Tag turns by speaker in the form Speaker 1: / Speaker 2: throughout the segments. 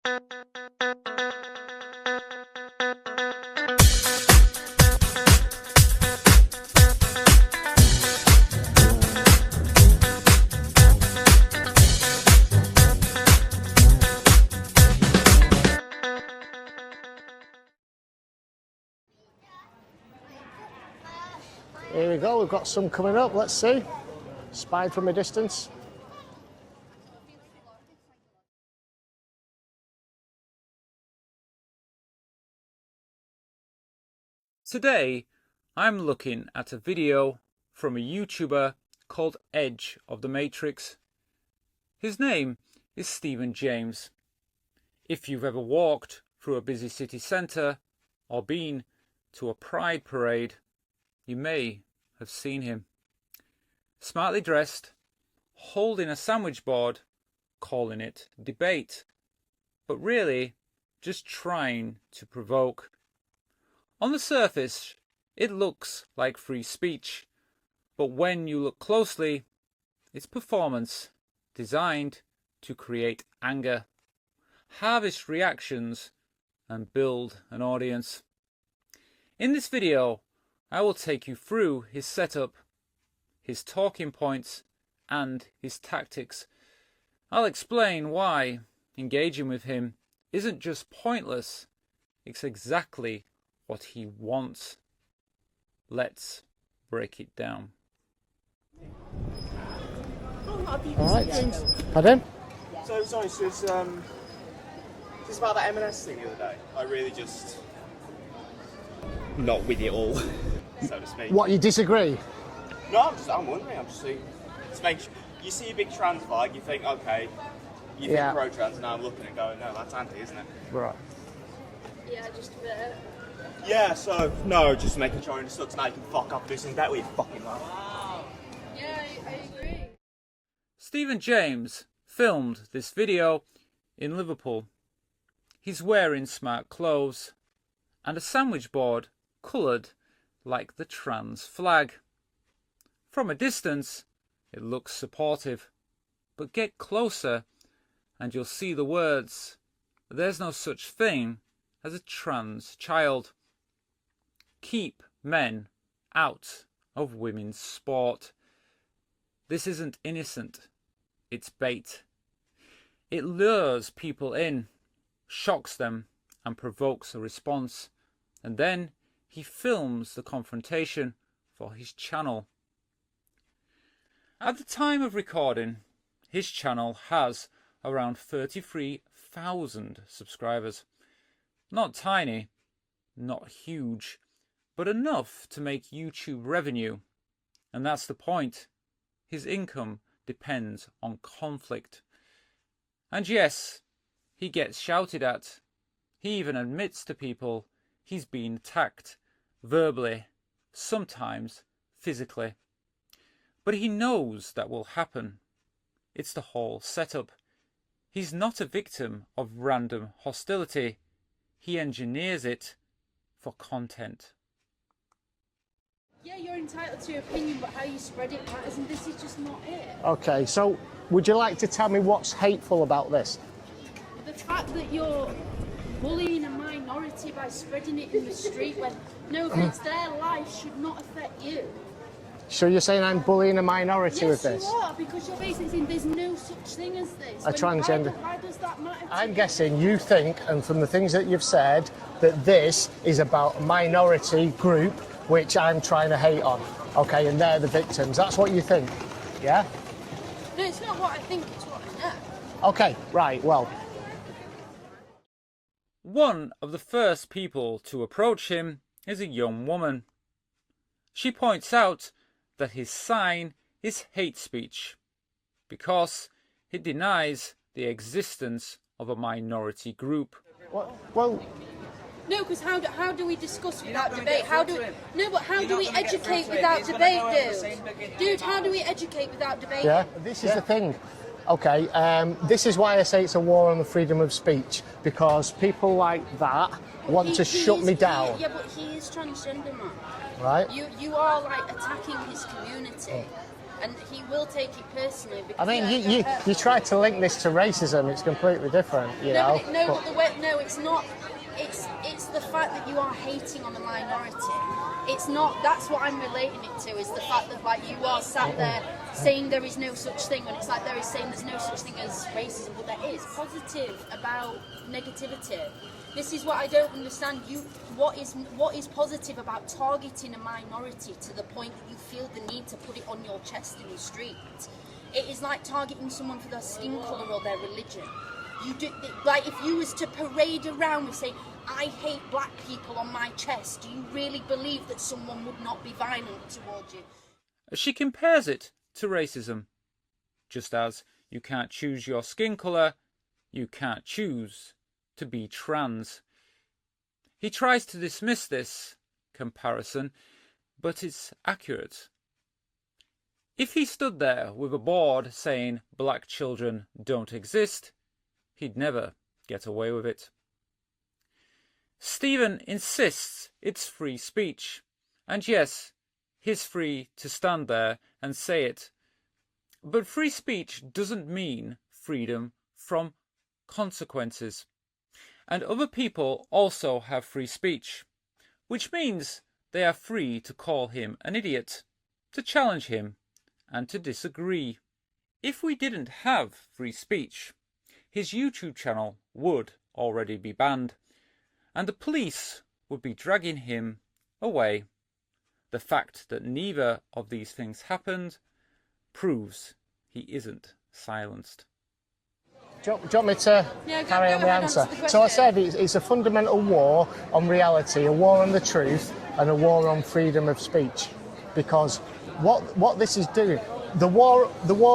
Speaker 1: Here we go, we've got some coming up, let's see. Spied from a distance.
Speaker 2: Today, I'm looking at a video from a YouTuber called Edge of the Matrix. His name is Stephen James. If you've ever walked through a busy city centre or been to a pride parade, you may have seen him. Smartly dressed, holding a sandwich board, calling it debate, but really just trying to provoke. On the surface, it looks like free speech, but when you look closely, it's performance designed to create anger, harvest reactions, and build an audience. In this video, I will take you through his setup, his talking points, and his tactics. I'll explain why engaging with him isn't just pointless, it's exactly what he wants. Let's break it down.
Speaker 1: Alright, pardon?
Speaker 3: So, sorry, so it's about that M&S thing the other day. I really just not with it all, so to speak.
Speaker 1: What, you disagree?
Speaker 3: No, I'm wondering, I'm just saying, to make sure, you see a big trans flag, you think, okay, you think pro-trans, and now I'm looking and going, no, that's anti, isn't it?
Speaker 1: Right.
Speaker 4: Yeah, just a bit.
Speaker 3: Yeah, so, no, just making sure I understood tonight you can fuck up this and that with your fucking life.
Speaker 4: Yeah, I agree.
Speaker 2: Stephen James filmed this video in Liverpool. He's wearing smart clothes and a sandwich board coloured like the trans flag. From a distance, it looks supportive, but get closer and you'll see the words, "There's no such thing as a trans child. Keep men out of women's sport." This isn't innocent, it's bait. It lures people in, shocks them, and provokes a response. And then he films the confrontation for his channel. At the time of recording, his channel has around 33,000 subscribers. Not tiny, not huge, but enough to make YouTube revenue. And that's the point. His income depends on conflict. And yes, he gets shouted at. He even admits to people he's been attacked, verbally, sometimes physically. But he knows that will happen. It's the whole setup. He's not a victim of random hostility. He engineers it for content.
Speaker 4: Yeah, you're entitled to your opinion, but how you spread it matters, and this is just not it.
Speaker 1: Okay, so would you like to tell me what's hateful about this?
Speaker 4: The fact that you're bullying a minority by spreading it in the street when, no offence, their life should not affect you.
Speaker 1: So you're saying I'm bullying a minority with this?
Speaker 4: Yes, you are, because you're basically saying there's no such thing as this.
Speaker 1: A transgender.
Speaker 4: Why does that matter to
Speaker 1: I'm
Speaker 4: you?
Speaker 1: guessing you think, and from the things that you've said, that this is about a minority group which I'm trying to hate on. Okay, and they're the victims. That's what you think, yeah?
Speaker 4: No, it's not what I think, it's what I know.
Speaker 1: Okay, right, well.
Speaker 2: One of the first people to approach him is a young woman. She points out that his sign is hate speech because it denies the existence of a minority group.
Speaker 1: Well,
Speaker 4: No, because how do we discuss without debate? How do we educate without debate, dude? Dude, how do we educate without debate?
Speaker 1: yeah, this is the thing. Okay, this is why I say it's a war on the freedom of speech, because people like that want to shut me down.
Speaker 4: Yeah, but he is transgender, man.
Speaker 1: Right?
Speaker 4: You are like attacking his community. and he will take it personally.
Speaker 1: I
Speaker 4: Because
Speaker 1: mean, you try to link this to racism. It's completely different, you know.
Speaker 4: But the way, no, it's not. It's the fact that you are hating on a minority. It's not. That's what I'm relating it to. Is the fact that like you are sat there saying there is no such thing, when it's like there is saying there's no such thing as racism, but there is. Positive about negativity. This is what I don't understand. What is positive about targeting a minority to the point that you feel the need to put it on your chest in the street? It is like targeting someone for their skin colour or their religion. You do, like if you was to parade around with saying, "I hate black people" on my chest, do you really believe that someone would not be violent towards you?
Speaker 2: She compares it to racism. Just as you can't choose your skin colour, you can't choose to be trans. He tries to dismiss this comparison, but it's accurate. If he stood there with a board saying black children don't exist, he'd never get away with it. Stephen insists it's free speech, and yes, he's free to stand there and say it. But free speech doesn't mean freedom from consequences. And other people also have free speech, which means they are free to call him an idiot, to challenge him, and to disagree. If we didn't have free speech, his YouTube channel would already be banned, and the police would be dragging him away. The fact that neither of these things happened proves he isn't silenced.
Speaker 1: Do you want me to carry on the answer? So I said it's a fundamental war on reality, a war on the truth, and a war on freedom of speech. Because what this is doing, the war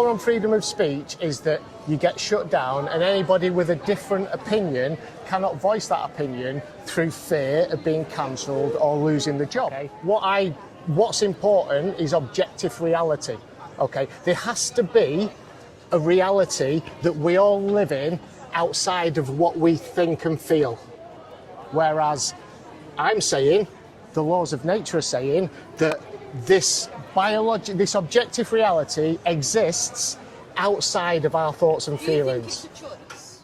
Speaker 1: on freedom of speech is that you get shut down, and anybody with a different opinion cannot voice that opinion through fear of being cancelled or losing the job. Okay? What's important is objective reality. Okay, there has to be a reality that we all live in outside of what we think and feel. Whereas I'm saying, the laws of nature are saying that this objective reality exists outside of our thoughts and feelings.
Speaker 4: Do you think it's a choice?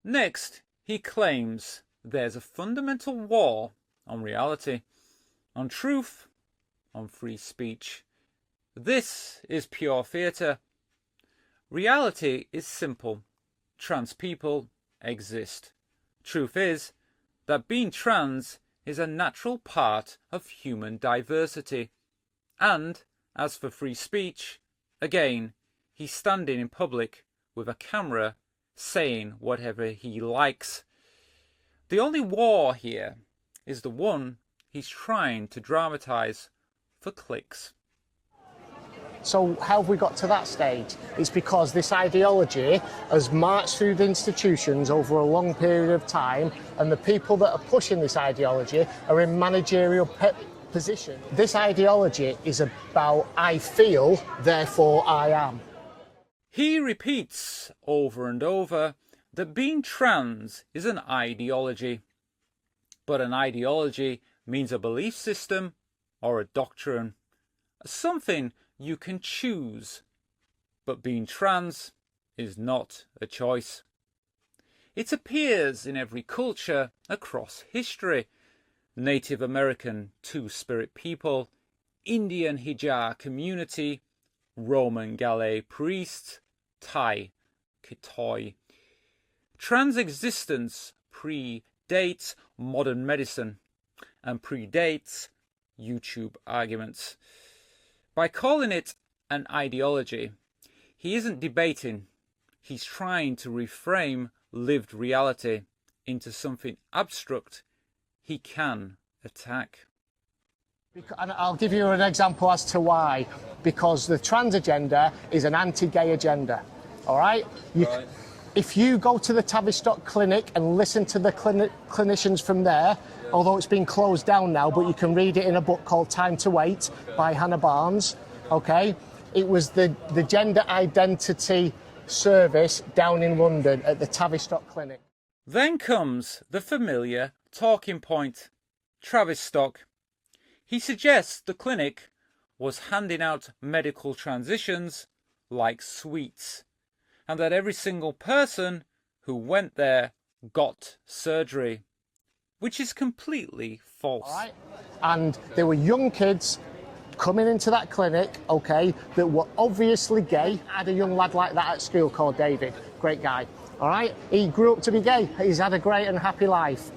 Speaker 2: Next, he claims there's a fundamental war on reality, on truth, on free speech. This is pure theatre. Reality is simple. Trans people exist. Truth is that being trans is a natural part of human diversity. And, as for free speech, again, he's standing in public with a camera saying whatever he likes. The only war here is the one he's trying to dramatise for clicks.
Speaker 1: So how have we got to that stage? It's because this ideology has marched through the institutions over a long period of time, and the people that are pushing this ideology are in managerial positions. This ideology is about I feel, therefore I am.
Speaker 2: He repeats over and over that being trans is an ideology. But an ideology means a belief system or a doctrine, something you can choose. But being trans is not a choice. It appears in every culture across history. Native American Two-Spirit people, Indian Hajar community, Roman Gallic priests, Thai Khitoi. Trans existence predates modern medicine and predates YouTube arguments. By calling it an ideology, he isn't debating. He's trying to reframe lived reality into something abstract he can attack.
Speaker 1: And I'll give you an example as to why. Because the trans agenda is an anti-gay agenda. All right? If you go to the Tavistock Clinic and listen to the clinicians from there, although it's been closed down now, but you can read it in a book called Time to Wait by Hannah Barnes, okay? It was the gender identity service down in London at the Tavistock Clinic.
Speaker 2: Then comes the familiar talking point, Tavistock. He suggests the clinic was handing out medical transitions like sweets, and that every single person who went there got surgery, which is completely false.
Speaker 1: All right. And there were young kids coming into that clinic, okay, that were obviously gay. I had a young lad like that at school called David, great guy. All right, he grew up to be gay. He's had a great and happy life.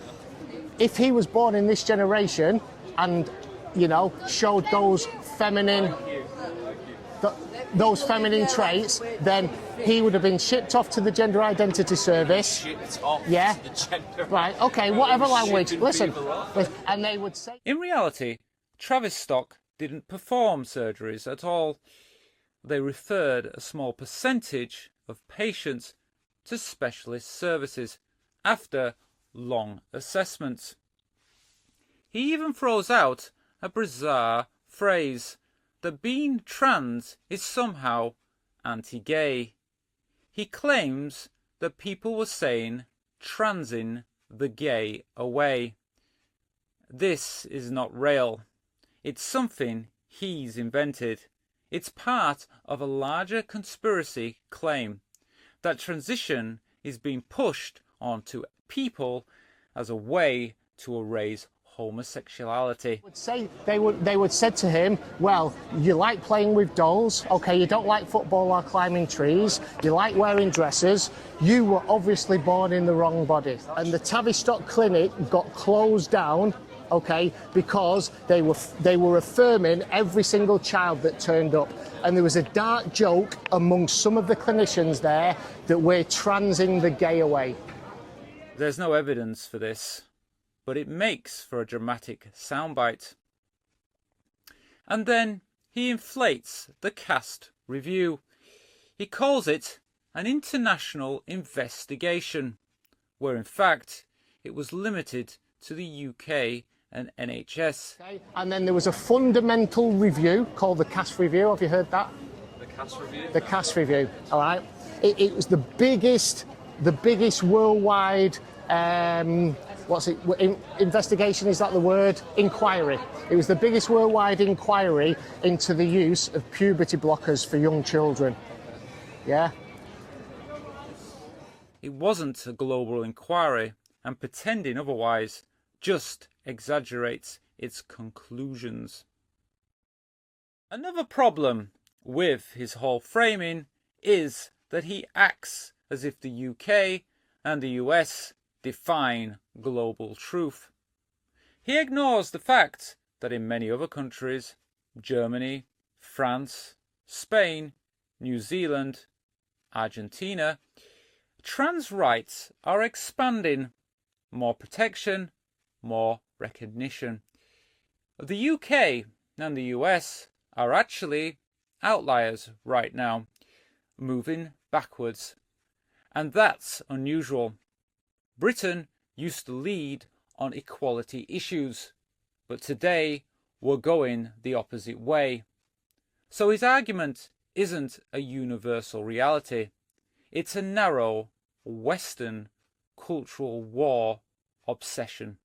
Speaker 1: If he was born in this generation and, you know, showed those feminine traits, then he would have been shipped off to the Gender Identity Service. Yeah. Right. Okay. Whatever language. Listen. And they would say.
Speaker 2: In reality, Tavistock didn't perform surgeries at all. They referred a small percentage of patients to specialist services after long assessments. He even throws out a bizarre phrase that being trans is somehow anti-gay. He claims that people were saying transing the gay away. This is not real. It's something he's invented. It's part of a larger conspiracy claim that transition is being pushed onto people as a way to erase homosexuality.
Speaker 1: They would say to him, well, you like playing with dolls, okay, you don't like football or climbing trees, you like wearing dresses, you were obviously born in the wrong body. And the Tavistock clinic got closed down, okay, because they were affirming every single child that turned up. And there was a dark joke amongst some of the clinicians there that we're transing the gay away.
Speaker 2: There's no evidence for this, but it makes for a dramatic soundbite. And then he inflates the cast review. He calls it an international investigation, where in fact it was limited to the UK and NHS.
Speaker 1: Okay. And then there was a fundamental review called the cast review. Have you heard that?
Speaker 3: The cast review?
Speaker 1: The cast review, all right. It was the biggest worldwide investigation, is that the word? Inquiry. It was the biggest worldwide inquiry into the use of puberty blockers for young children. Yeah?
Speaker 2: It wasn't a global inquiry, and pretending otherwise just exaggerates its conclusions. Another problem with his whole framing is that he acts as if the UK and the US define global truth. He ignores the fact that in many other countries, Germany, France, Spain, New Zealand, Argentina, trans rights are expanding. More protection, more recognition. The UK and the US are actually outliers right now, moving backwards. And that's unusual. Britain used to lead on equality issues, but today we're going the opposite way. So his argument isn't a universal reality. It's a narrow Western cultural war obsession.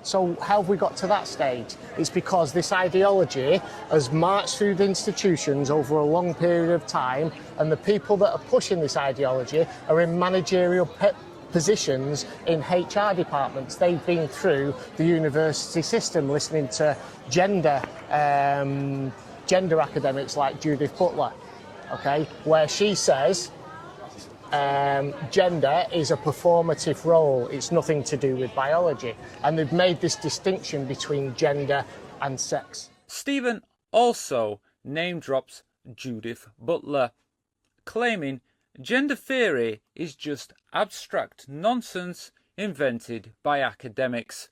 Speaker 1: So how have we got to that stage? It's because this ideology has marched through the institutions over a long period of time, and the people that are pushing this ideology are in managerial positions in HR departments. They've been through the university system listening to gender academics like Judith Butler, okay, where she says gender is a performative role. It's nothing to do with biology. And they've made this distinction between gender and sex.
Speaker 2: Stephen also name drops Judith Butler, claiming gender theory is just abstract nonsense invented by academics.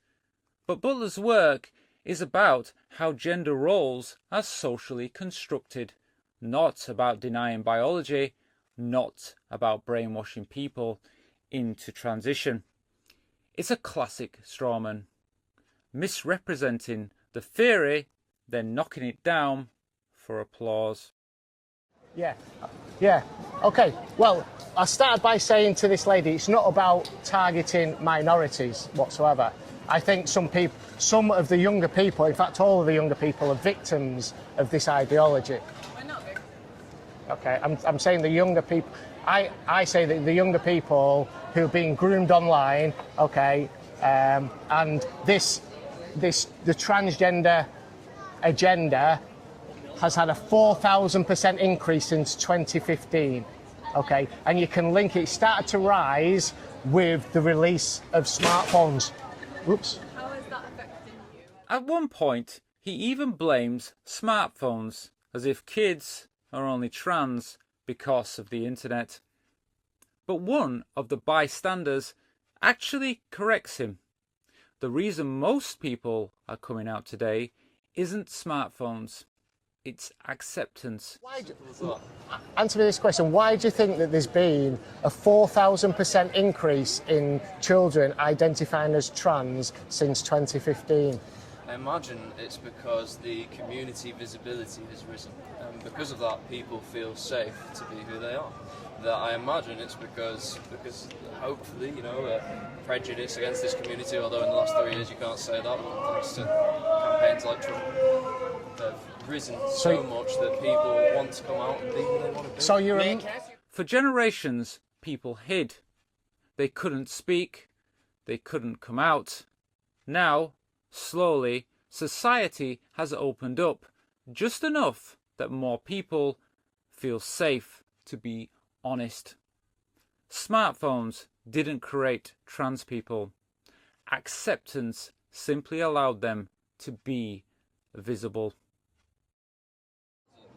Speaker 2: But Butler's work is about how gender roles are socially constructed, not about denying biology, not about brainwashing people into transition. It's a classic strawman, misrepresenting the theory, then knocking it down for applause.
Speaker 1: Yeah, okay. Well, I started by saying to this lady, it's not about targeting minorities whatsoever. I think some of the younger people, in fact all of the younger people, are victims of this ideology.
Speaker 5: Why not?
Speaker 1: Okay, I'm saying the younger people. I say that the younger people who are being groomed online, okay, and the transgender agenda has had a 4,000% increase since 2015. Okay, and you can link it started to rise with the release of smartphones. Oops.
Speaker 5: How is that affecting you?
Speaker 2: At one point, he even blames smartphones as if kids are only trans because of the internet. But one of the bystanders actually corrects him. The reason most people are coming out today isn't smartphones. It's acceptance.
Speaker 1: Answer me this question. Why do you think that there's been a 4,000% increase in children identifying as trans since 2015?
Speaker 6: I imagine it's because the community visibility has risen. And because of that, people feel safe to be who they are. That I imagine it's because hopefully, prejudice against this community, although in the last 3 years you can't say that, thanks to campaigns like Trump, have risen so much that people want to come out and be who they want to be.
Speaker 1: So you're
Speaker 2: For generations, people hid. They couldn't speak. They couldn't come out. Now, slowly, society has opened up just enough that more people feel safe to be honest. Smartphones didn't create trans people. Acceptance simply allowed them to be visible.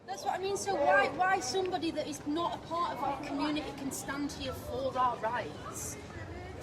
Speaker 4: That's what I mean. So why somebody that is not a part of our community can stand here for our rights?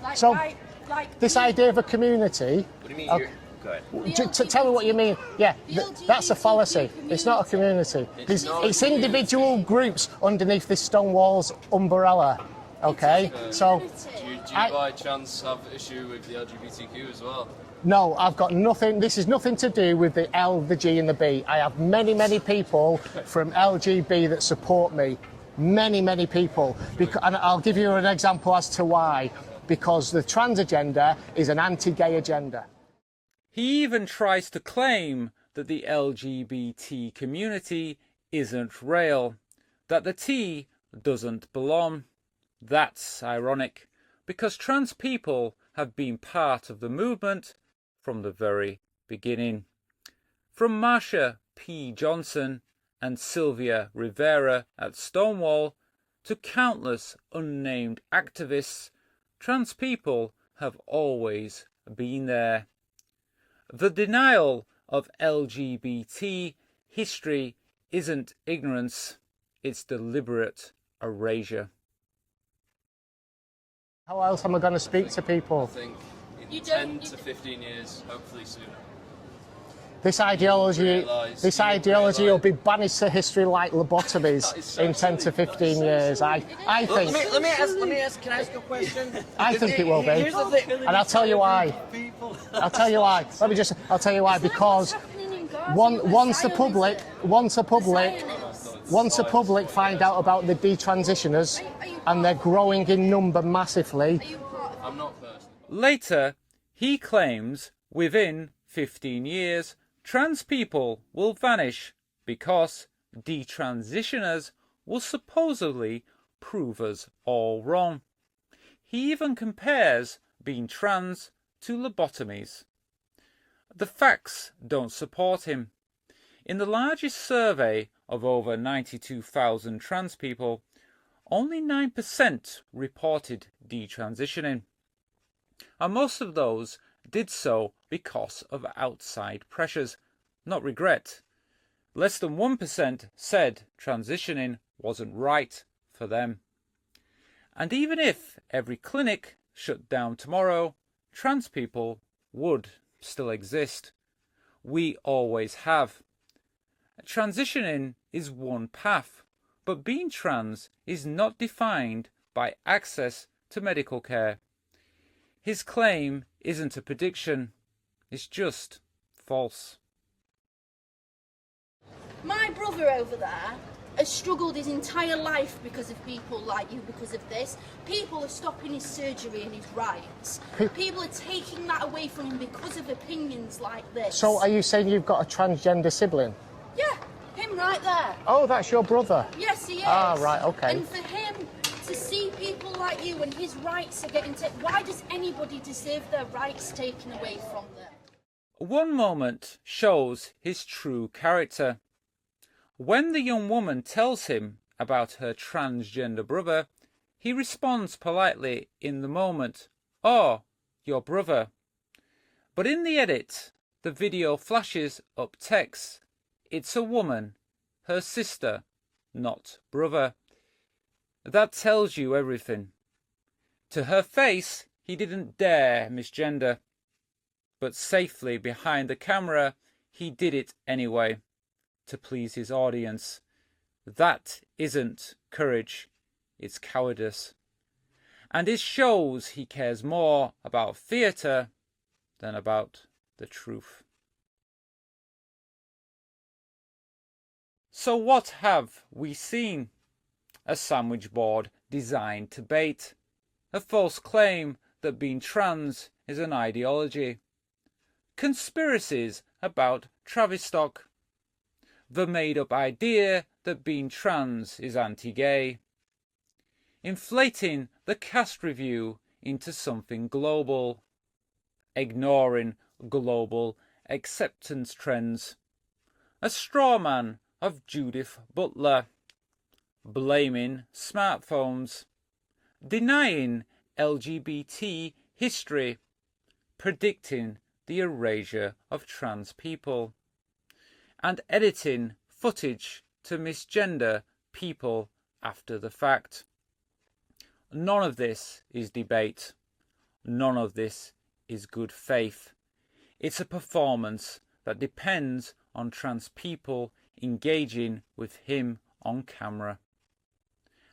Speaker 4: Like,
Speaker 1: So,
Speaker 4: why, like
Speaker 1: this idea of a community.
Speaker 3: What do you mean?
Speaker 1: Okay.
Speaker 3: Go ahead.
Speaker 1: Tell me what you mean. Yeah,
Speaker 4: The
Speaker 1: that's a
Speaker 4: LGBT
Speaker 1: fallacy. It's not a community. It's individual groups underneath this Stonewall's umbrella. Okay, so
Speaker 6: Do you by chance have issue with the LGBTQ as well?
Speaker 1: no, I've got nothing. This is nothing to do with the L, the G, and the B. I have many people from LGB that support me. Many people. And I'll give you an example as to why. Because the trans agenda is an anti-gay agenda.
Speaker 2: He even tries to claim that the LGBT community isn't real, that the T doesn't belong. That's ironic, because trans people have been part of the movement from the very beginning. From Marsha P. Johnson and Sylvia Rivera at Stonewall to countless unnamed activists, trans people have always been there. The denial of LGBT history isn't ignorance, it's deliberate erasure.
Speaker 1: How else am I going to speak to people?
Speaker 6: I think in 10 to 15 years, hopefully sooner.
Speaker 1: This ideology will be banished to history like lobotomies in 10 to 15 years. I think.
Speaker 7: Let me ask. Can I ask a question?
Speaker 1: I think it will be.
Speaker 7: Here's the thing.
Speaker 1: And I'll tell you why. I'll tell you why. I'll tell you why. Because once the public find out about the detransitioners and they're growing in number massively.
Speaker 6: I'm not personally.
Speaker 2: Later, he claims within 15 years, trans people will vanish because detransitioners will supposedly prove us all wrong. He even compares being trans to lobotomies. The facts don't support him. In the largest survey of over 92,000 trans people, only 9% reported detransitioning, and most of those did so because of outside pressures, not regret. Less than 1% said transitioning wasn't right for them. And even if every clinic shut down tomorrow, trans people would still exist. We always have. Transitioning is one path, but being trans is not defined by access to medical care. His claim isn't a prediction, it's just false.
Speaker 4: My brother over there has struggled his entire life because of people like you, because of this. People are stopping his surgery and his rights. People are taking that away from him because of opinions like this.
Speaker 1: So are you saying you've got a transgender sibling?
Speaker 4: Yeah, him right there.
Speaker 1: Oh, that's your brother?
Speaker 4: Yes, he is.
Speaker 1: Ah, right, okay.
Speaker 4: And for him to see people like you and his rights are getting taken, why does anybody deserve their rights taken away from them?
Speaker 2: One moment shows his true character. When the young woman tells him about her transgender brother, he responds politely in the moment, "Oh, your brother." But in the edit, the video flashes up text. It's a woman, her sister, not brother. That tells you everything. To her face, he didn't dare misgender. But safely behind the camera, he did it anyway, to please his audience. That isn't courage, it's cowardice. And it shows he cares more about theatre than about the truth. So what have we seen? A sandwich board designed to bait. A false claim that being trans is an ideology. Conspiracies about Travistock. The made-up idea that being trans is anti-gay. Inflating the cast review into something global. Ignoring global acceptance trends. A straw man of Judith Butler. Blaming smartphones. Denying LGBT history. Predicting the erasure of trans people, and editing footage to misgender people after the fact. None of this is debate. None of this is good faith. It's a performance that depends on trans people engaging with him on camera.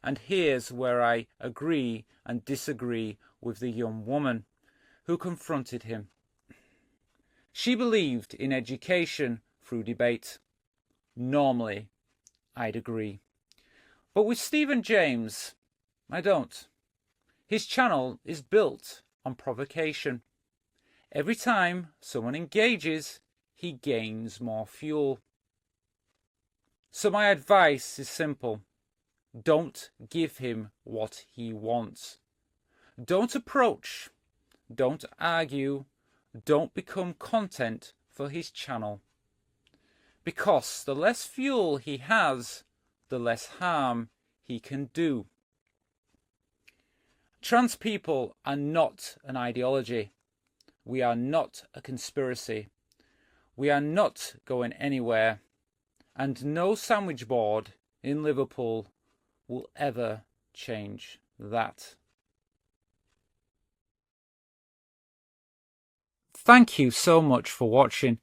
Speaker 2: And here's where I agree and disagree with the young woman who confronted him. She believed in education through debate. Normally, I'd agree. But with Stephen James, I don't. His channel is built on provocation. Every time someone engages, he gains more fuel. So my advice is simple. Don't give him what he wants. Don't approach. Don't argue. Don't become content for his channel. Because the less fuel he has, the less harm he can do. Trans people are not an ideology. We are not a conspiracy. We are not going anywhere. And no sandwich board in Liverpool will ever change that. Thank you so much for watching.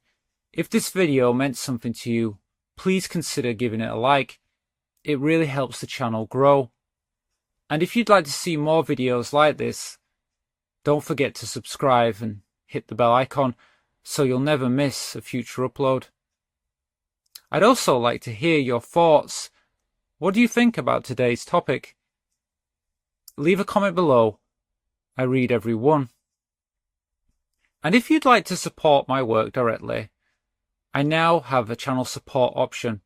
Speaker 2: If this video meant something to you, please consider giving it a like. It really helps the channel grow. And if you'd like to see more videos like this, don't forget to subscribe and hit the bell icon so you'll never miss a future upload. I'd also like to hear your thoughts. What do you think about today's topic? Leave a comment below. I read every one. And if you'd like to support my work directly, I now have a channel support option.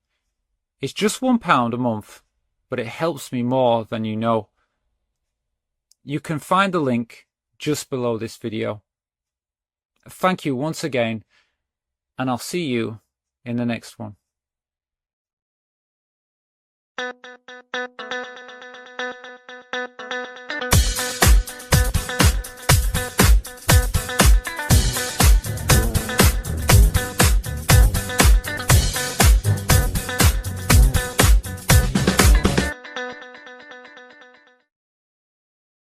Speaker 2: It's just £1 a month, but it helps me more than you know. You can find the link just below this video. Thank you once again, and I'll see you in the next one.